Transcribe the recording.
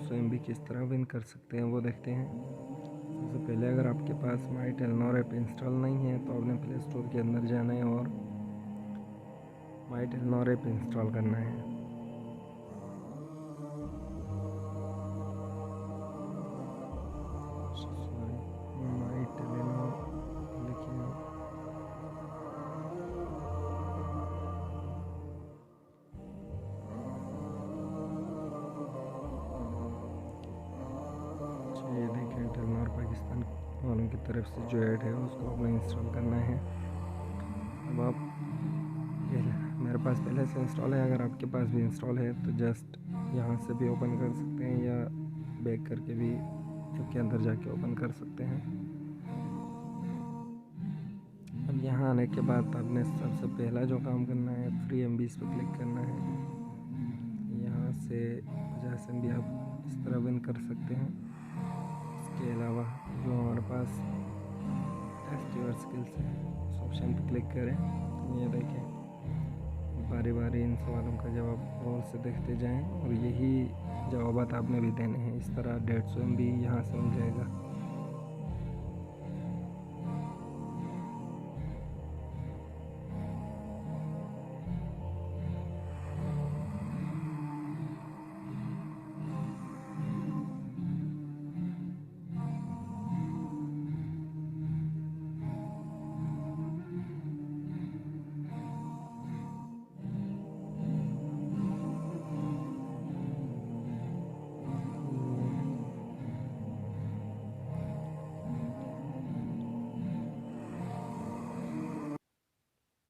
200 MB किस तरह win कर सकते हैं वो देखते हैं। सबसे पहले अगर आपके पास माई टेलीनॉर ऐप इंस्टॉल नहीं है तो आपने प्ले स्टोर के अंदर जाना है और माई टेलीनॉर ऐप इंस्टॉल करना है। माई टेलीनॉर लिखिए। ये देखें टेलीनॉर पाकिस्तान वालों की तरफ से जो ऐड है उसको आपको इंस्टॉल करना है। अब आप मेरे पास पहले से इंस्टॉल है, अगर आपके पास भी इंस्टॉल है तो जस्ट यहाँ से भी ओपन कर सकते हैं या बैक करके भी ऐप के अंदर जाके ओपन कर सकते हैं। अब यहाँ आने के बाद आपने सबसे पहला जो काम करना है फ्री MBs पर क्लिक करना है। यहाँ से 50 MB आप इस तरह विन कर सकते हैं। इसके अलावा जो हमारे पास टेस्ट योर स्किल्स है उस ऑप्शन पर क्लिक करें। ये देखें बारी बारी इन सवालों का जवाब गौर से देखते जाएं और यही जवाबात आपने भी देने हैं। इस तरह 150 MB यहाँ से मिल जाएगा।